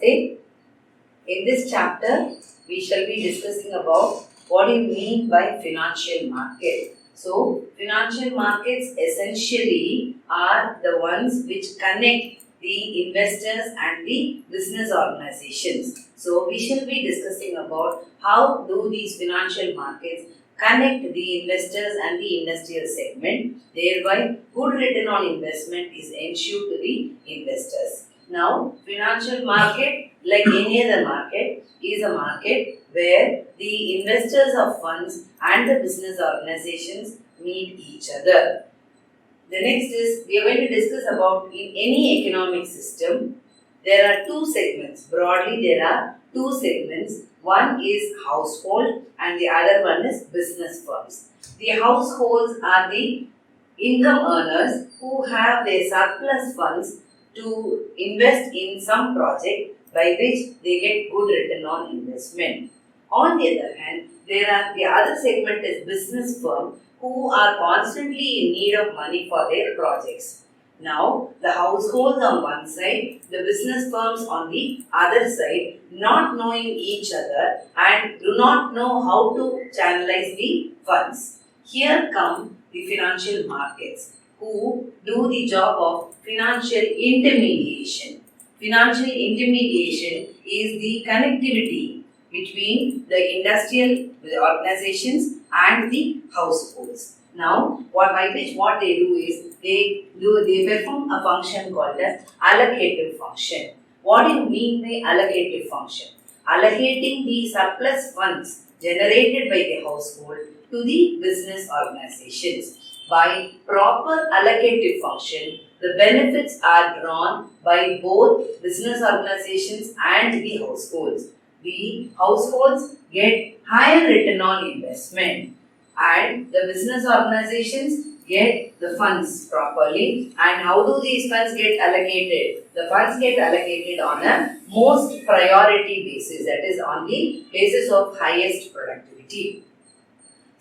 Namaste. In this chapter, we shall be discussing about what do you mean by financial market. So, financial markets essentially are the ones which connect the investors and the business organizations. So, we shall be discussing about how do these financial markets connect the investors and the industrial segment, thereby good return on investment is ensured to the investors. Now, financial market, like any other market, is a market where the investors of funds and the business organizations meet each other. The next is, we are going to discuss about in any economic system, there are two segments. Broadly, there are two segments. One is household and the other one is business firms. The households are the income earners who have their surplus funds to invest in some project by which they get good return on investment. On the other hand, the other segment is business firm who are constantly in need of money for their projects. Now, the households on one side, the business firms on the other side, not knowing each other and do not know how to channelize the funds. Here come the financial markets who do the job of financial intermediation. Financial intermediation is the connectivity between the industrial organizations and the households. Now, what they do is they perform a function called as allocative function. What do you mean by allocative function? Allocating the surplus funds generated by the household to the business organizations. By proper allocative function, the benefits are drawn by both business organizations and the households. The households get higher return on investment and the business organizations get the funds properly. And how do these funds get allocated? The funds get allocated on a most priority basis, that is on the basis of highest productivity.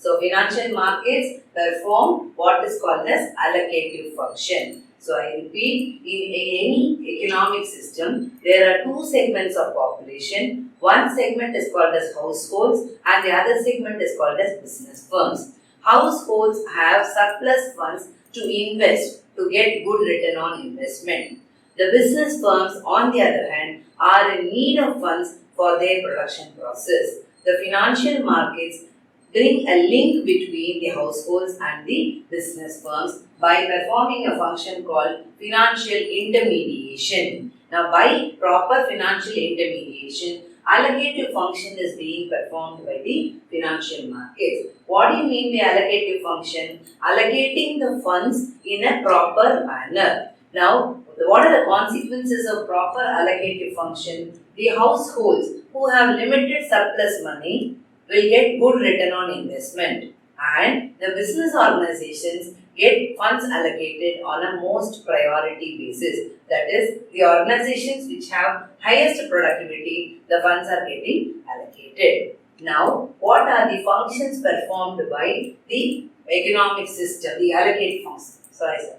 So, financial markets perform what is called as allocative function. So, I repeat, in any economic system, there are two segments of population. One segment is called as households and the other segment is called as business firms. Households have surplus funds to invest to get good return on investment. The business firms, on the other hand, are in need of funds for their production process. The financial markets bring a link between the households and the business firms by performing a function called financial intermediation. Now, by proper financial intermediation, allocative function is being performed by the financial markets. What do you mean by allocative function? Allocating the funds in a proper manner. Now, what are the consequences of proper allocative function? The households who have limited surplus money will get good return on investment and the business organizations get funds allocated on a most priority basis. That is, the organizations which have highest productivity, the funds are getting allocated. Now, what are the functions performed by the economic system, the allocative function? Sorry, sir.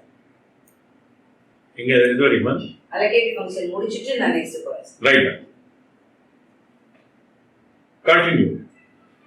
Allocative function mudichittu na next class. Right. Continue.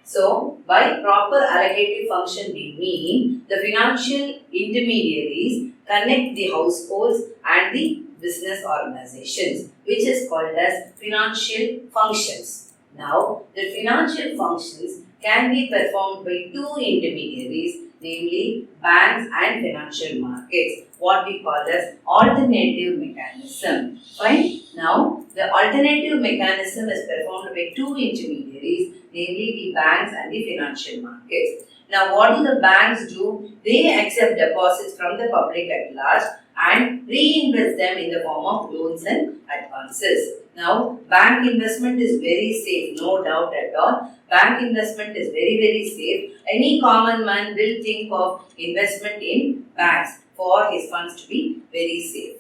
So, by proper allocative function, we mean the financial intermediaries connect the households and the business organizations, which is called as financial functions. Now, the financial functions can be performed by two intermediaries, namely banks and financial markets, what we call as alternative mechanism. Fine. Now, the alternative mechanism is performed by two intermediaries, namely the banks and the financial markets. Now, what do the banks do? They accept deposits from the public at large and reinvest them in the form of loans and advances. Now, bank investment is very safe, no doubt at all. Bank investment is very, very safe. Any common man will think of investment in banks for his funds to be very safe.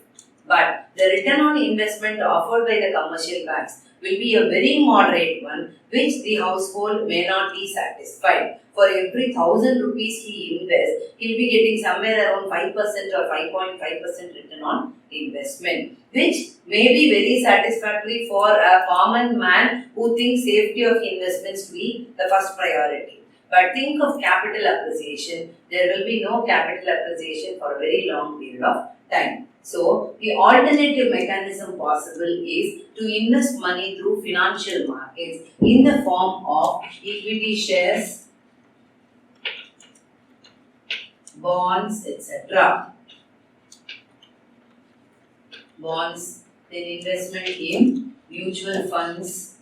But the return on investment offered by the commercial banks will be a very moderate one which the household may not be satisfied. For every 1,000 rupees he invests, he will be getting somewhere around 5% or 5.5% return on investment, which may be very satisfactory for a common man who thinks safety of investments to be the first priority. But think of capital appreciation. There will be no capital appreciation for a very long period of time. So, the alternative mechanism possible is to invest money through financial markets in the form of equity shares, bonds, etc. Bonds, then investment in mutual funds,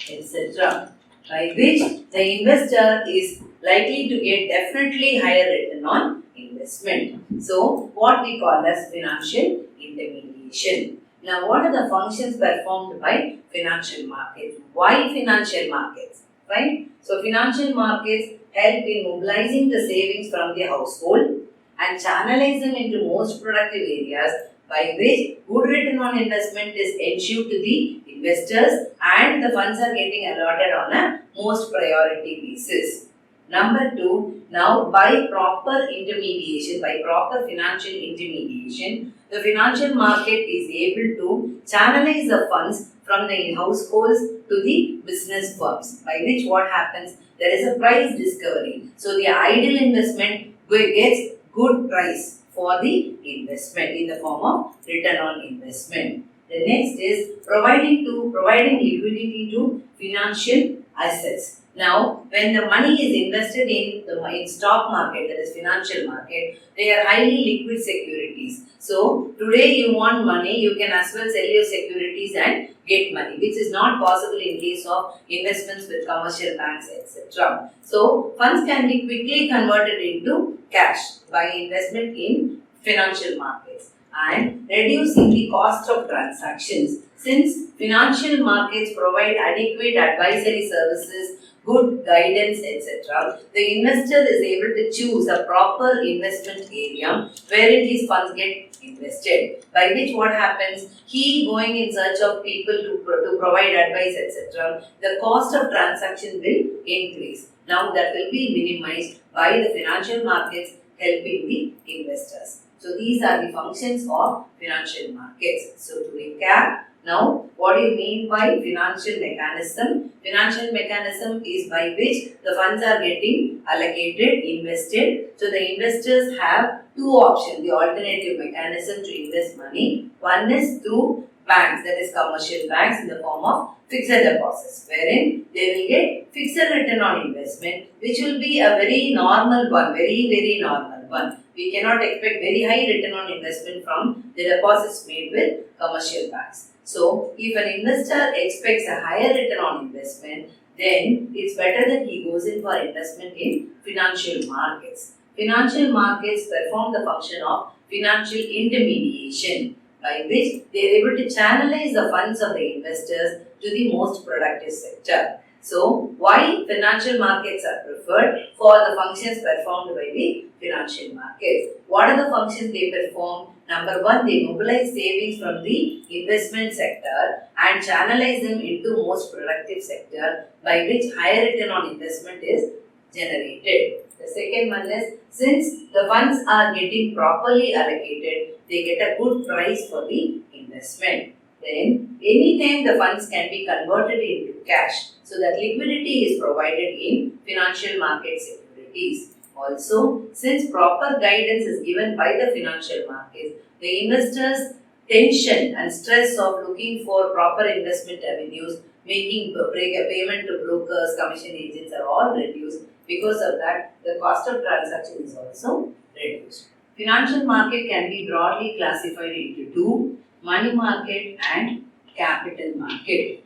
etc. By which the investor is likely to get definitely higher return on investment. So, what we call as financial intermediation. Now, what are the functions performed by financial markets? Why financial markets? Right? So, financial markets help in mobilizing the savings from the household and channelize them into most productive areas, by which good return on investment is ensured to the investors and the funds are getting allotted on a most priority basis. Number 2, now by proper intermediation, by proper financial intermediation, the financial market is able to channelize the funds from the households to the business firms, by which what happens, there is a price discovery. So the ideal investment gets good price for the investment in the form of return on investment. The next is providing liquidity to financial assets. Now, when the money is invested in the stock market, that is financial market, they are highly liquid securities. So, today you want money, you can as well sell your securities and get money, which is not possible in case of investments with commercial banks, etc. So, funds can be quickly converted into cash by investment in financial markets and reducing the cost of transactions. Since financial markets provide adequate advisory services, good guidance, etc., the investor is able to choose a proper investment area wherein his funds get invested. By which what happens, he going in search of people to provide advice, etc., the cost of transaction will increase. Now that will be minimized by the financial markets helping the investors. So these are the functions of financial markets. So to recap, now what do you mean by financial mechanism? Financial mechanism is by which the funds are getting allocated, invested. So the investors have two options, the alternative mechanism to invest money. One is through banks, that is commercial banks in the form of fixed deposits, wherein they will get fixed return on investment, which will be a very normal one, very normal one. We cannot expect very high return on investment from the deposits made with commercial banks. So, if an investor expects a higher return on investment, then it's better that he goes in for investment in financial markets. Financial markets perform the function of financial intermediation, by which they are able to channelize the funds of the investors to the most productive sector. So, why financial markets are preferred? For the functions performed by the financial markets. What are the functions they perform? Number 1, they mobilize savings from the investment sector and channelize them into most productive sector, by which higher return on investment is generated. The second one is, since the funds are getting properly allocated, they get a good price for the investment. Then, anytime the funds can be converted into cash, so that liquidity is provided in financial market securities. Also, since proper guidance is given by the financial markets, the investors' tension and stress of looking for proper investment avenues, making payment to brokers, commission agents are all reduced. Because of that, the cost of transaction is also reduced. Financial market can be broadly classified into two: money market and capital market.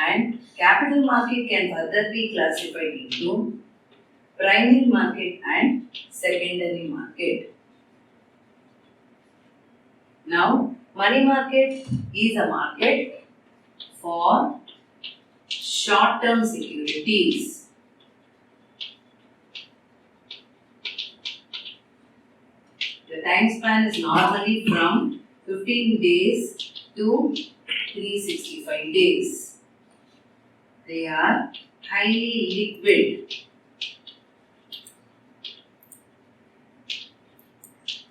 And capital market can further be classified into primary market and secondary market. Now, money market is a market for short-term securities. time span is normally from 15 days to 365 days. They are highly liquid,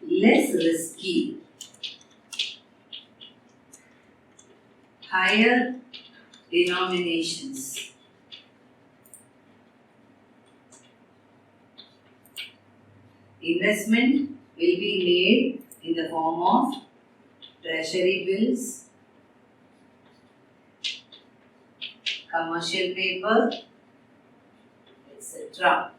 less risky, higher denominations. Investment will be made in the form of treasury bills, commercial paper, etc.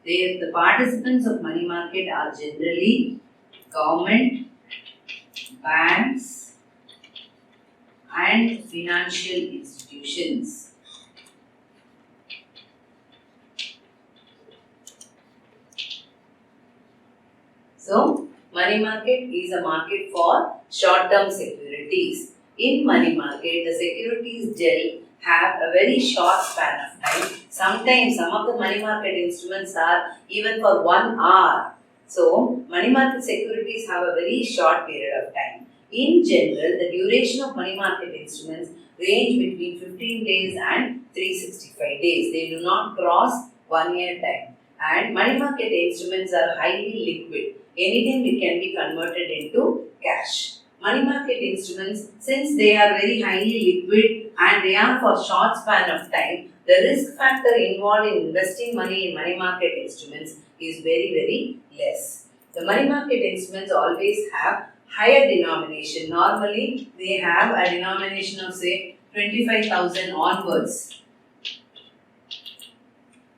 The participants of money market are generally government, banks, and financial institutions. So, money market is a market for short-term securities. In money market, the securities dealt have a very short span of time. Sometimes some of the money market instruments are even for 1 hour. So, money market securities have a very short period of time. In general, the duration of money market instruments range between 15 days and 365 days. They do not cross 1 year time. And money market instruments are highly liquid. Anytime it can be converted into cash. Money market instruments, since they are very highly liquid and they are for short span of time, the risk factor involved in investing money in money market instruments is very less. The money market instruments always have higher denomination. Normally, they have a denomination of say 25,000 onwards.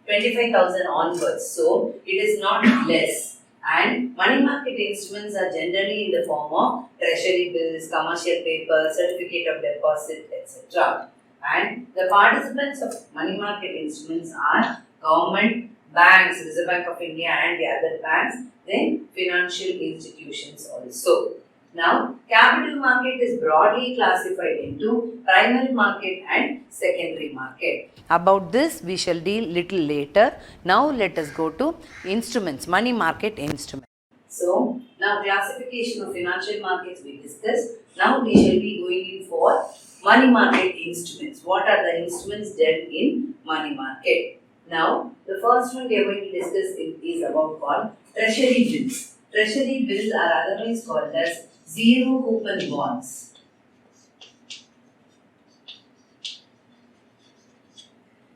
25,000 onwards. So, it is not less. And money market instruments are generally in the form of treasury bills, commercial paper, certificate of deposit, etc. And the participants of money market instruments are government, banks, Reserve Bank of India and the other banks, then financial institutions also. Now, capital market is broadly classified into primary market and secondary market. About this, we shall deal little later. Now, let us go to instruments, money market instruments. So, now classification of financial markets we discussed. Now, we shall be going in for money market instruments. What are the instruments dealt in money market? Now, the first one we are going to discuss is about called treasury bills. Treasury bills are otherwise called as zero coupon bonds.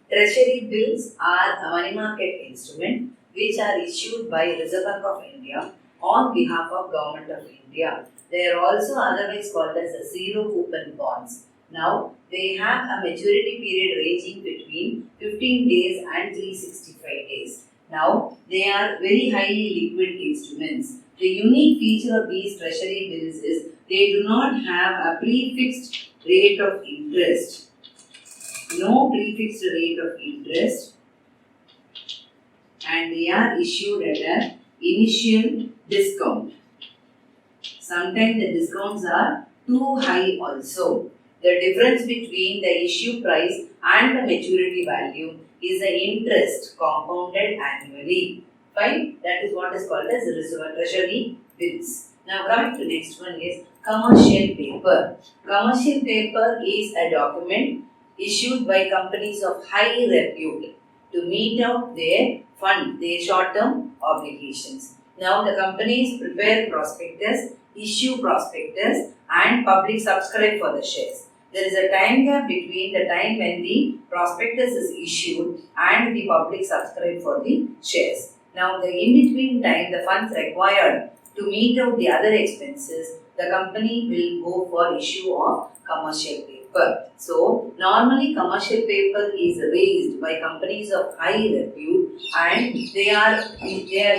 Treasury bills are a money market instrument which are issued by Reserve Bank of India on behalf of Government of India. They are also otherwise called as a zero coupon bonds. Now, they have a maturity period ranging between 15 days and 365 days. Now, they are very highly liquid instruments. The unique feature of these treasury bills is they do not have a prefixed rate of interest. No prefixed rate of interest, and they are issued at an initial discount. Sometimes the discounts are too high also. The difference between the issue price and the maturity value is the interest compounded annually. Fine, that is what is called as treasury bills. Now coming to next one is commercial paper. Commercial paper is a document issued by companies of high repute to meet out their short-term obligations. Now the companies prepare prospectus, issue prospectus and public subscribe for the shares. There is a time gap between the time when the prospectus is issued and the public subscribe for the shares. Now the in-between time, the funds required to meet out the other expenses, the company will go for issue of commercial paper. So, normally commercial paper is raised by companies of high repute and they are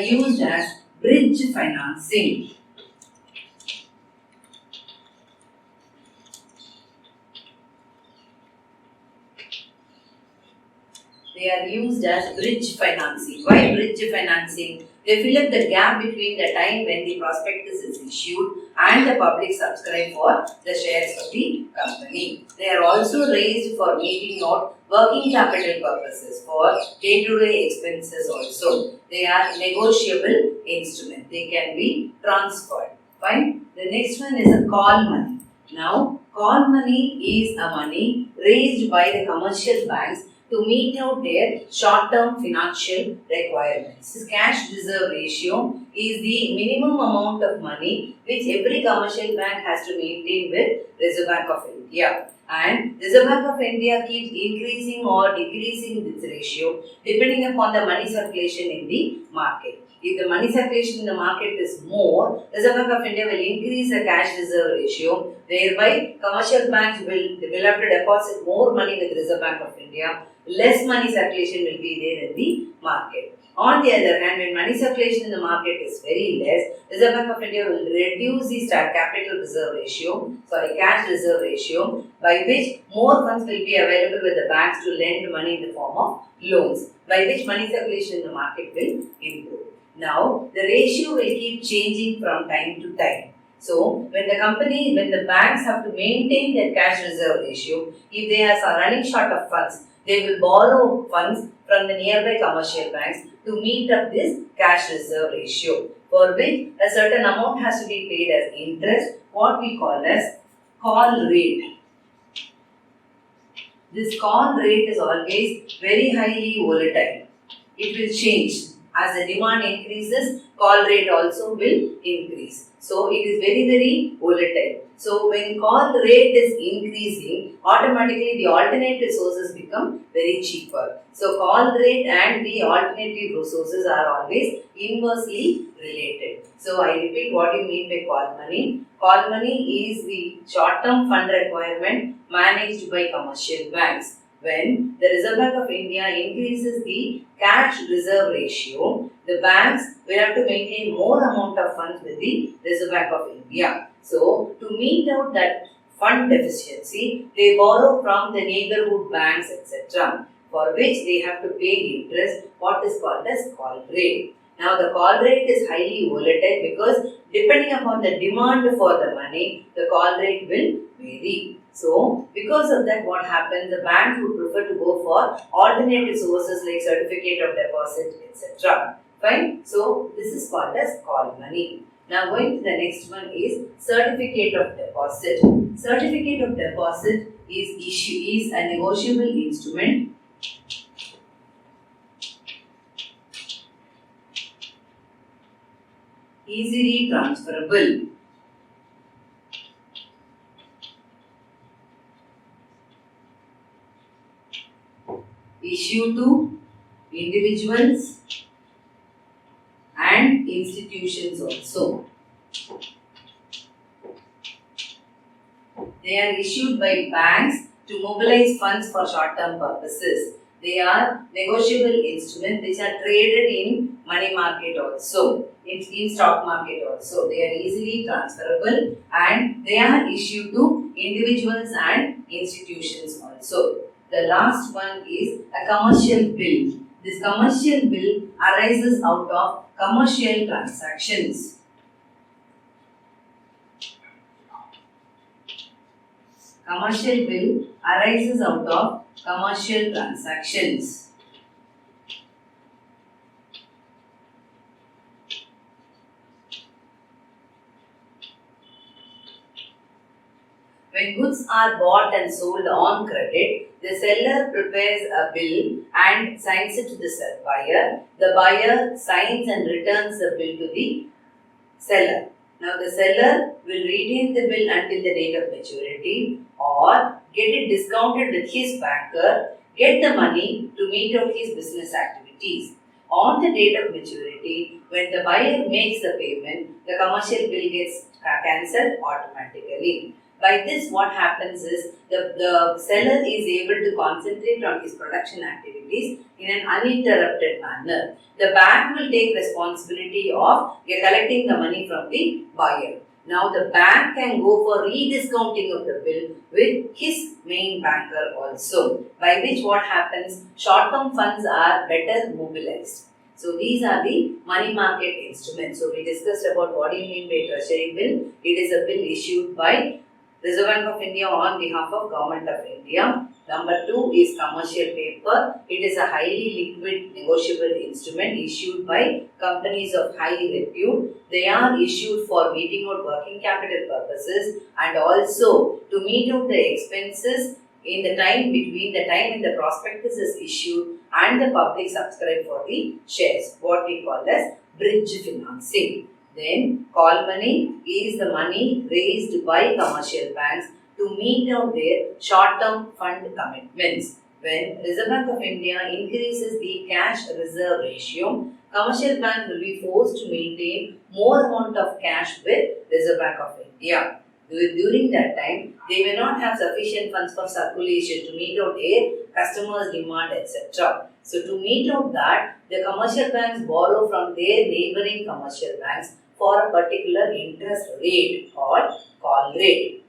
used as bridge financing. They are used as bridge financing. Why bridge financing? They fill up the gap between the time when the prospectus is issued and the public subscribe for the shares of the company. They are also raised for meeting out working capital purposes for day-to-day expenses also. They are negotiable instrument. They can be transferred. Fine. The next one is a call money. Now, call money is a money raised by the commercial banks to meet out their short-term financial requirements. This cash reserve ratio is the minimum amount of money which every commercial bank has to maintain with Reserve Bank of India. And Reserve Bank of India keeps increasing or decreasing this ratio depending upon the money circulation in the market. If the money circulation in the market is more, Reserve Bank of India will increase the cash reserve ratio, whereby commercial banks will have to deposit more money with Reserve Bank of India. Less money circulation will be there in the market. On the other hand, when money circulation in the market is very less, Reserve Bank of India will reduce the cash reserve ratio, by which more funds will be available with the banks to lend money in the form of loans, by which money circulation in the market will improve. Now, the ratio will keep changing from time to time. So, when the banks have to maintain their cash reserve ratio, if they are running short of funds, they will borrow funds from the nearby commercial banks to meet up this cash reserve ratio, for which a certain amount has to be paid as interest, what we call as call rate. This call rate is always very highly volatile. It will change. As the demand increases, call rate also will increase. So, it is very, very volatile. So, when call rate is increasing, automatically the alternative sources become very cheaper. So, call rate and the alternative resources are always inversely related. So, I repeat what you mean by call money. Call money is the short-term fund requirement managed by commercial banks. When the Reserve Bank of India increases the cash reserve ratio, the banks will have to maintain more amount of funds with the Reserve Bank of India. So, to meet out that fund deficiency, they borrow from the neighborhood banks, etc., for which they have to pay interest, what is called as call rate. Now, the call rate is highly volatile because depending upon the demand for the money, the call rate will vary. So, because of that, what happens? The bank would prefer to go for alternative sources like certificate of deposit, etc. Fine. So, this is called as call money. Now, going to the next one is certificate of deposit. Certificate of deposit is a negotiable instrument easily transferable. Issued to individuals and institutions also. They are issued by banks to mobilize funds for short-term purposes. They are negotiable instruments which are traded in money market also, in stock market also. They are easily transferable and they are issued to individuals and institutions also. The last one is a commercial bill. This commercial bill arises out of commercial transactions. Commercial bill arises out of commercial transactions. When goods are bought and sold on credit, the seller prepares a bill and signs it to the buyer. The buyer signs and returns the bill to the seller. Now, the seller will retain the bill until the date of maturity or get it discounted with his banker, get the money to meet out his business activities. On the date of maturity, when the buyer makes the payment, the commercial bill gets cancelled automatically. By this, what happens is the seller is able to concentrate on his production activities in an uninterrupted manner. The bank will take responsibility of collecting the money from the buyer. Now, the bank can go for rediscounting of the bill with his main banker also, by which what happens, short-term funds are better mobilized. So these are the money market instruments. So we discussed about what do you mean by treasury bill. It is a bill issued by Reserve Bank of India on behalf of Government of India. Number 2 is commercial paper. It is a highly liquid negotiable instrument issued by companies of high repute. They are issued for meeting out working capital purposes and also to meet out the expenses in the time between the time when the prospectus is issued and the public subscribe for the shares, what we call as bridge financing. Then call money is the money raised by commercial banks to meet out their short-term fund commitments. When Reserve Bank of India increases the cash reserve ratio, commercial banks will be forced to maintain more amount of cash with Reserve Bank of India. During that time, they may not have sufficient funds for circulation to meet out their customers' demand, etc. So, to meet out that, the commercial banks borrow from their neighboring commercial banks for a particular interest rate called call rate.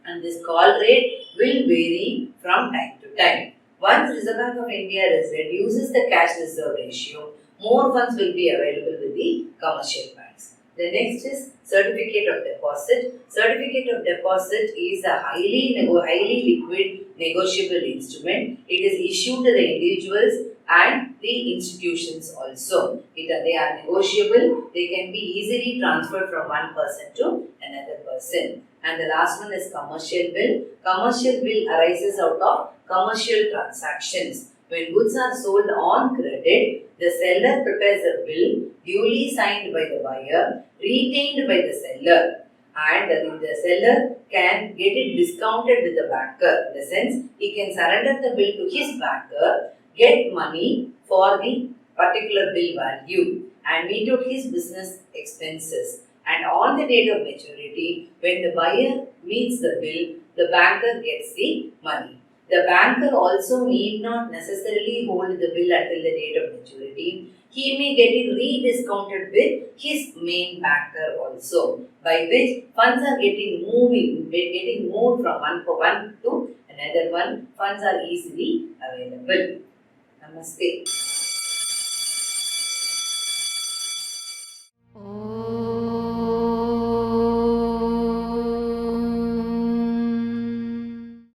And this call rate will vary from time to time. Once Reserve Bank of India reduces the cash reserve ratio, more funds will be available with the commercial banks. The next is certificate of deposit. Certificate of deposit is a highly liquid negotiable instrument. It is issued to the individuals and the institutions also. They are negotiable. They can be easily transferred from one person to another person. And the last one is commercial bill. Commercial bill arises out of commercial transactions. When goods are sold on credit, the seller prepares a bill duly signed by the buyer, retained by the seller, and the seller can get it discounted with the banker. In the sense, he can surrender the bill to his banker, get money for the particular bill value, and meet out his business expenses. And on the date of maturity, when the buyer meets the bill, the banker gets the money. The banker also need not necessarily hold the bill until the date of maturity. He may get it rediscounted with his main banker also, by which funds are getting moved from one to another one. Funds are easily available. Namaste.